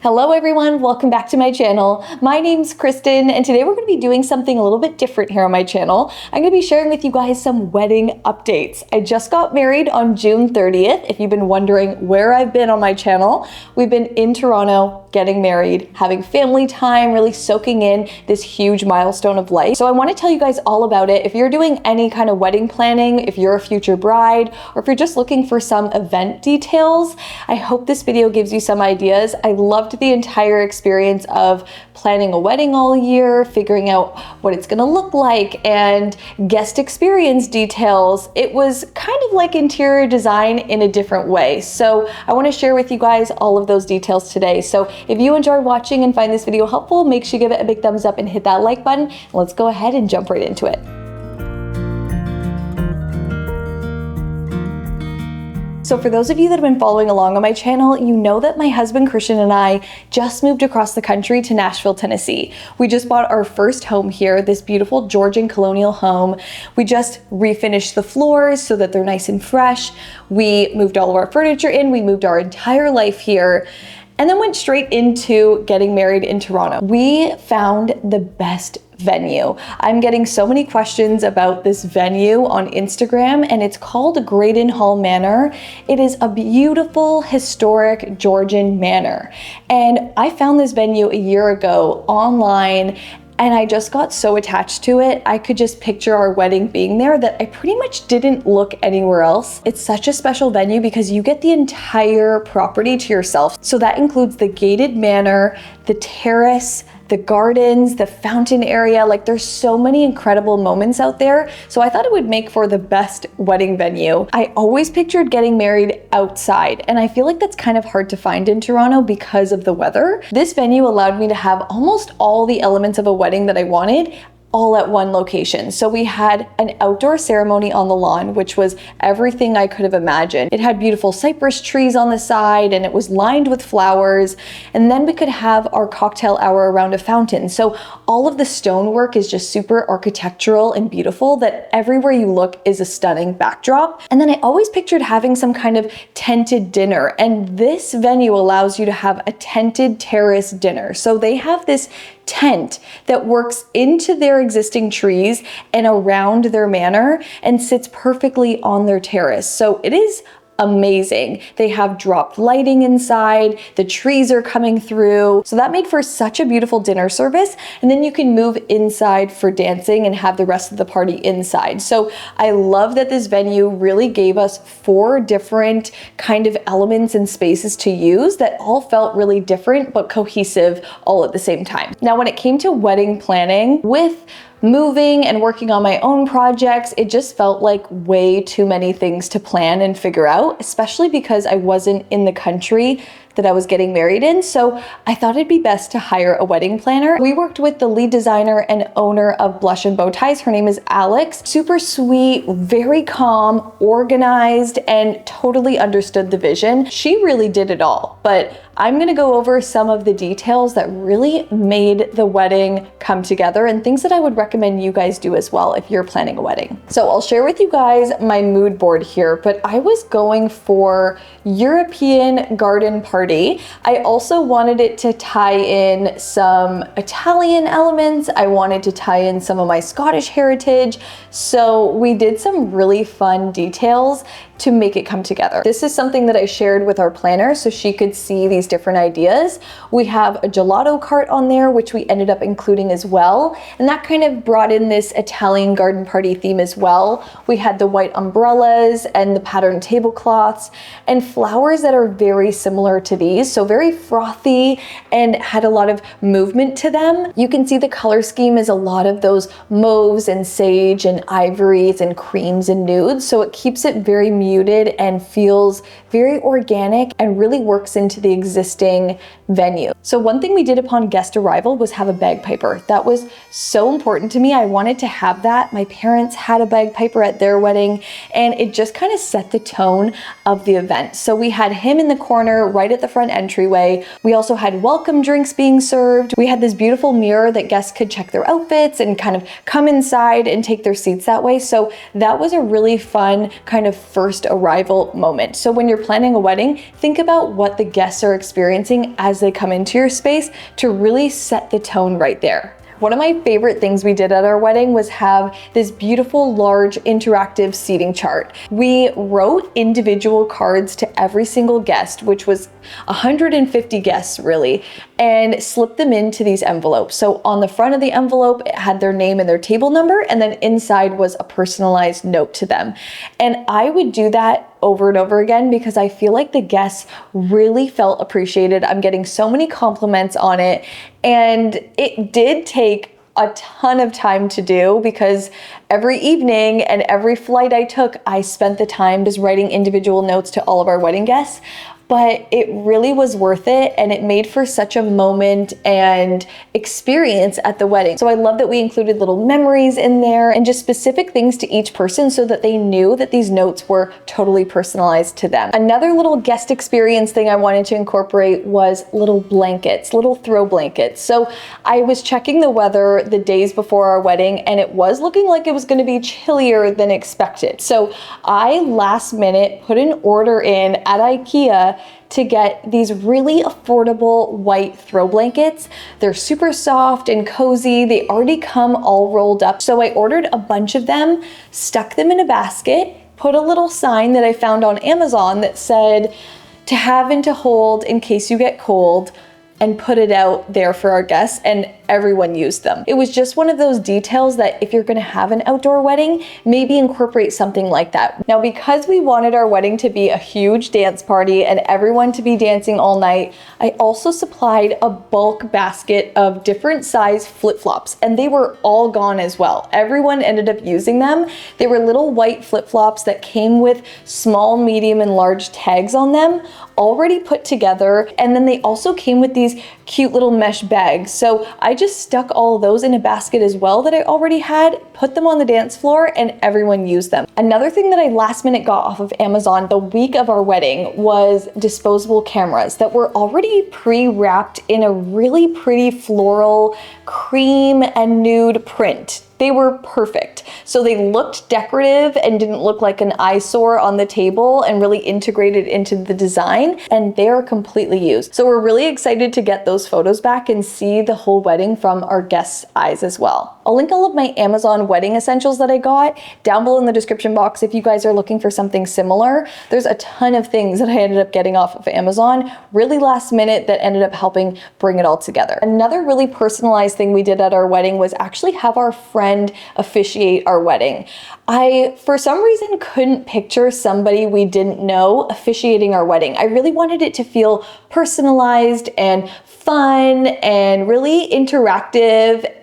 Hello everyone, welcome back to my channel. My name's Kristen and today we're going to be doing something a little bit different here on my channel. I'm going to be sharing with you guys some wedding updates. I just got married on June 30th. If you've been wondering where I've been on my channel, we've been in Toronto getting married, having family time, really soaking in this huge milestone of life. So I want to tell you guys all about it. If you're doing any kind of wedding planning, if you're a future bride, or if you're just looking for some event details, I hope this video gives you some ideas. I loved the entire experience of planning a wedding all year, figuring out what it's gonna look like, and guest experience details. It was kind of like interior design in a different way. So I want to share with you guys all of those details today. So if you enjoyed watching and find this video helpful, make sure you give it a big thumbs up and hit that like button. Let's go ahead and jump right into it. So for those of you that have been following along on my channel, you know that my husband Christian and I just moved across the country to Nashville, Tennessee. We just bought our first home here, this beautiful Georgian colonial home. We just refinished the floors so that they're nice and fresh. We moved all of our furniture in, we moved our entire life here, and then went straight into getting married in Toronto. We found the best venue. I'm getting so many questions about this venue on Instagram, and it's called Graydon Manor. It is a beautiful historic Georgian manor. And I found this venue a year ago online, and I just got so attached to it. I could just picture our wedding being there that I pretty much didn't look anywhere else. It's such a special venue because you get the entire property to yourself. So that includes the gated manor, the terrace, the gardens, the fountain area. Like, there's so many incredible moments out there. So I thought it would make for the best wedding venue. I always pictured getting married outside, and I feel like that's kind of hard to find in Toronto because of the weather. This venue allowed me to have almost all the elements of a wedding that I wanted all at one location. So we had an outdoor ceremony on the lawn, which was everything I could have imagined. It had beautiful cypress trees on the side, and it was lined with flowers. And then we could have our cocktail hour around a fountain. So all of the stonework is just super architectural and beautiful, that everywhere you look is a stunning backdrop. And then I always pictured having some kind of tented dinner, and this venue allows you to have a tented terrace dinner. So they have this tent that works into their existing trees and around their manor and sits perfectly on their terrace. So it is amazing. They have dropped lighting inside, the trees are coming through. So that made for such a beautiful dinner service. And then you can move inside for dancing and have the rest of the party inside. So I love that this venue really gave us 4 different kind of elements and spaces to use that all felt really different but cohesive all at the same time. Now, when it came to wedding planning, with moving and working on my own projects, it just felt like way too many things to plan and figure out, especially because I wasn't in the country that I was getting married in. So I thought it'd be best to hire a wedding planner. We worked with the lead designer and owner of Blush and Bowties. Her name is Alex. Super sweet, very calm, organized, and totally understood the vision. She really did it all, but I'm gonna go over some of the details that really made the wedding come together and things that I would recommend you guys do as well if you're planning a wedding. So I'll share with you guys my mood board here, but I was going for European garden party. I also wanted it to tie in some Italian elements. I wanted to tie in some of my Scottish heritage. So we did some really fun details to make it come together. This is something that I shared with our planner so she could see these different ideas. We have a gelato cart on there, which we ended up including as well. And that kind of brought in this Italian garden party theme as well. We had the white umbrellas and the patterned tablecloths and flowers that are very similar to these. So very frothy and had a lot of movement to them. You can see the color scheme is a lot of those mauves and sage and ivories and creams and nudes. So it keeps it very muted and feels very organic and really works into the existing venue. So one thing we did upon guest arrival was have a bagpiper. That was so important to me. I wanted to have that. My parents had a bagpiper at their wedding, and it just kind of set the tone of the event. So we had him in the corner right at at the front entryway. We also had welcome drinks being served. We had this beautiful mirror that guests could check their outfits and kind of come inside and take their seats that way. So that was a really fun kind of first arrival moment. So when you're planning a wedding, think about what the guests are experiencing as they come into your space to really set the tone right there. One of my favorite things we did at our wedding was have this beautiful, large, interactive seating chart. We wrote individual cards to every single guest, which was 150 guests really, and slipped them into these envelopes. So on the front of the envelope, it had their name and their table number, and then inside was a personalized note to them. And I would do that over and over again because I feel like the guests really felt appreciated. I'm getting so many compliments on it, and it did take a ton of time to do because every evening and every flight I took, I spent the time just writing individual notes to all of our wedding guests. But it really was worth it, and it made for such a moment and experience at the wedding. So I love that we included little memories in there and just specific things to each person so that they knew that these notes were totally personalized to them. Another little guest experience thing I wanted to incorporate was little blankets, little throw blankets. So I was checking the weather the days before our wedding, and it was looking like it was gonna be chillier than expected. So I last minute put an order in at IKEA to get these really affordable white throw blankets. They're super soft and cozy. They already come all rolled up. So I ordered a bunch of them, stuck them in a basket, put a little sign that I found on Amazon that said to have and to hold in case you get cold, and put it out there for our guests, and everyone used them. It was just one of those details that if you're gonna have an outdoor wedding, maybe incorporate something like that. Now, because we wanted our wedding to be a huge dance party and everyone to be dancing all night, I also supplied a bulk basket of different size flip-flops, and they were all gone as well. Everyone ended up using them. They were little white flip-flops that came with small, medium, and large tags on them, already put together, and then they also came with these cute little mesh bags. So I just stuck all of those in a basket as well that I already had, put them on the dance floor, and everyone used them. Another thing that I last minute got off of Amazon the week of our wedding was disposable cameras that were already pre-wrapped in a really pretty floral cream and nude print. They were perfect. So they looked decorative and didn't look like an eyesore on the table and really integrated into the design, and they are completely used. So we're really excited to get those photos back and see the whole wedding from our guests' eyes as well. I'll link all of my Amazon wedding essentials that I got down below in the description box if you guys are looking for something similar. There's a ton of things that I ended up getting off of Amazon, really last minute, that ended up helping bring it all together. Another really personalized thing we did at our wedding was actually have our friend officiate our wedding. I, for some reason, couldn't picture somebody we didn't know officiating our wedding. I really wanted it to feel personalized and fun and really interactive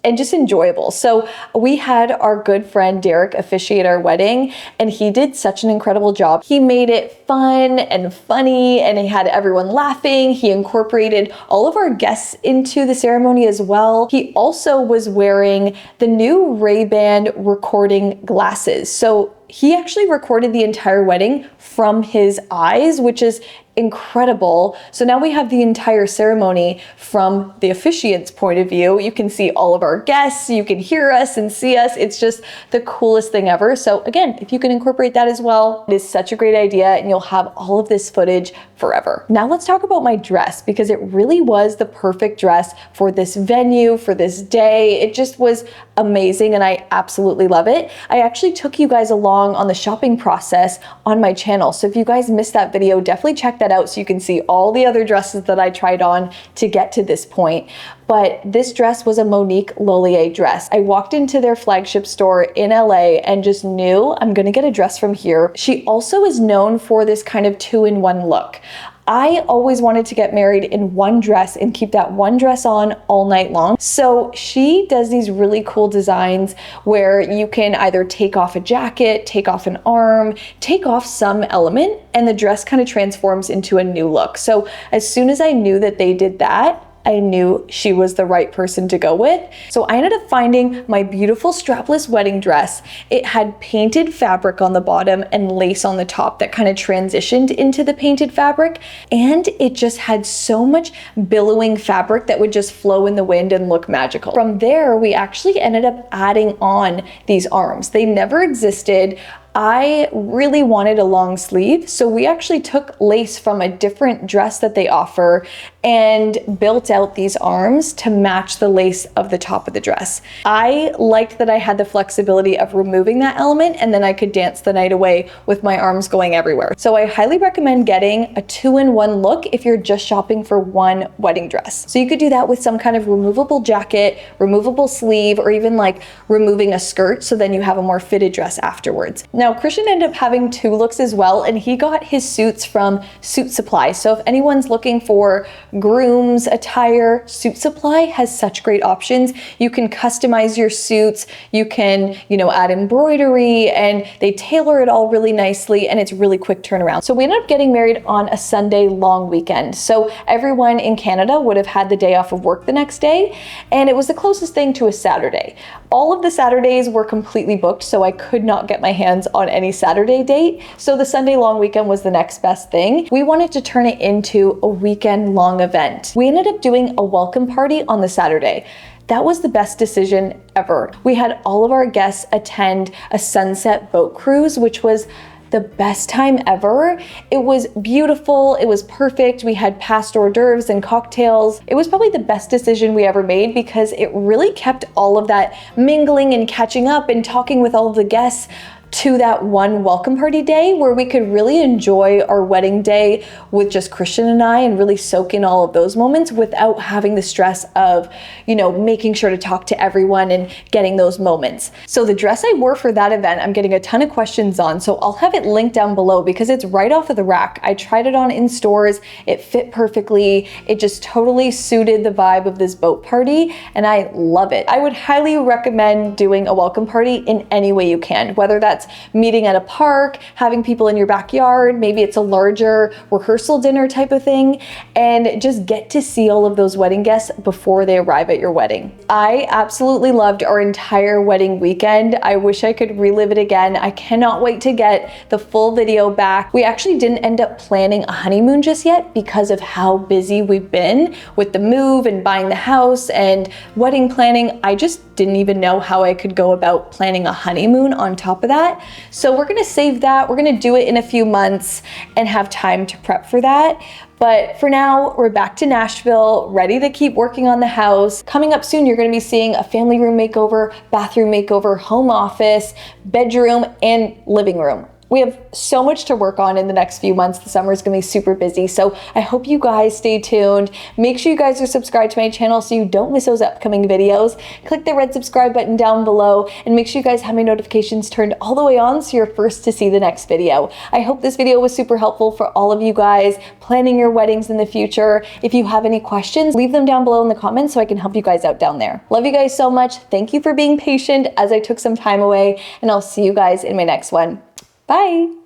and just enjoyable. So we had our good friend Derek officiate our wedding, and he did such an incredible job. He made it fun and funny, and he had everyone laughing. He incorporated all of our guests into the ceremony as well. He also was wearing the new Ray-Ban recording glasses. So he actually recorded the entire wedding from his eyes, which is incredible. So now we have the entire ceremony from the officiant's point of view. You can see all of our guests, you can hear us and see us. It's just the coolest thing ever. So again, if you can incorporate that as well, it is such a great idea, and you'll have all of this footage forever. Now let's talk about my dress, because it really was the perfect dress for this venue, for this day. It just was amazing, and I absolutely love it. I actually took you guys along on the shopping process on my channel. So if you guys missed that video, definitely check that out so you can see all the other dresses that I tried on to get to this point. But this dress was a Monique Lolier dress. I walked into their flagship store in LA and just knew I'm gonna get a dress from here. She also is known for this kind of 2-in-1 look. I always wanted to get married in one dress and keep that one dress on all night long. So she does these really cool designs where you can either take off a jacket, take off an arm, take off some element, and the dress kind of transforms into a new look. So as soon as I knew that they did that, I knew she was the right person to go with. So I ended up finding my beautiful strapless wedding dress. It had painted fabric on the bottom and lace on the top that kind of transitioned into the painted fabric. And it just had so much billowing fabric that would just flow in the wind and look magical. From there, we actually ended up adding on these arms. They never existed. I really wanted a long sleeve, so we actually took lace from a different dress that they offer and built out these arms to match the lace of the top of the dress. I liked that I had the flexibility of removing that element, and then I could dance the night away with my arms going everywhere. So I highly recommend getting a 2-in-1 look if you're just shopping for one wedding dress. So you could do that with some kind of removable jacket, removable sleeve, or even like removing a skirt, so then you have a more fitted dress afterwards. Now, Christian ended up having 2 looks as well, and he got his suits from Suit Supply. So if anyone's looking for groom's attire, Suit Supply has such great options. You can customize your suits, you can, add embroidery, and they tailor it all really nicely, and it's really quick turnaround. So we ended up getting married on a Sunday long weekend. So everyone in Canada would have had the day off of work the next day, and it was the closest thing to a Saturday. All of the Saturdays were completely booked, so I could not get my hands on any Saturday date. So the Sunday long weekend was the next best thing. We wanted to turn it into a weekend long event. We ended up doing a welcome party on the Saturday. That was the best decision ever. We had all of our guests attend a sunset boat cruise, which was the best time ever. It was beautiful, it was perfect. We had past hors d'oeuvres and cocktails. It was probably the best decision we ever made because it really kept all of that mingling and catching up and talking with all of the guests to that one welcome party day where we could really enjoy our wedding day with just Christian and I and really soak in all of those moments without having the stress of, making sure to talk to everyone and getting those moments. So the dress I wore for that event, I'm getting a ton of questions on, so I'll have it linked down below because it's right off of the rack. I tried it on in stores, it fit perfectly, it just totally suited the vibe of this boat party, and I love it. I would highly recommend doing a welcome party in any way you can, whether that's meeting at a park, having people in your backyard, maybe it's a larger rehearsal dinner type of thing, and just get to see all of those wedding guests before they arrive at your wedding. I absolutely loved our entire wedding weekend. I wish I could relive it again. I cannot wait to get the full video back. We actually didn't end up planning a honeymoon just yet because of how busy we've been with the move and buying the house and wedding planning. I just didn't even know how I could go about planning a honeymoon on top of that. So we're gonna save that. We're gonna do it in a few months and have time to prep for that. But for now, we're back to Nashville, ready to keep working on the house. Coming up soon, you're gonna be seeing a family room makeover, bathroom makeover, home office, bedroom, and living room. We have so much to work on in the next few months. The summer is gonna be super busy. So I hope you guys stay tuned. Make sure you guys are subscribed to my channel so you don't miss those upcoming videos. Click the red subscribe button down below and make sure you guys have my notifications turned all the way on so you're first to see the next video. I hope this video was super helpful for all of you guys planning your weddings in the future. If you have any questions, leave them down below in the comments so I can help you guys out down there. Love you guys so much. Thank you for being patient as I took some time away, and I'll see you guys in my next one. Bye.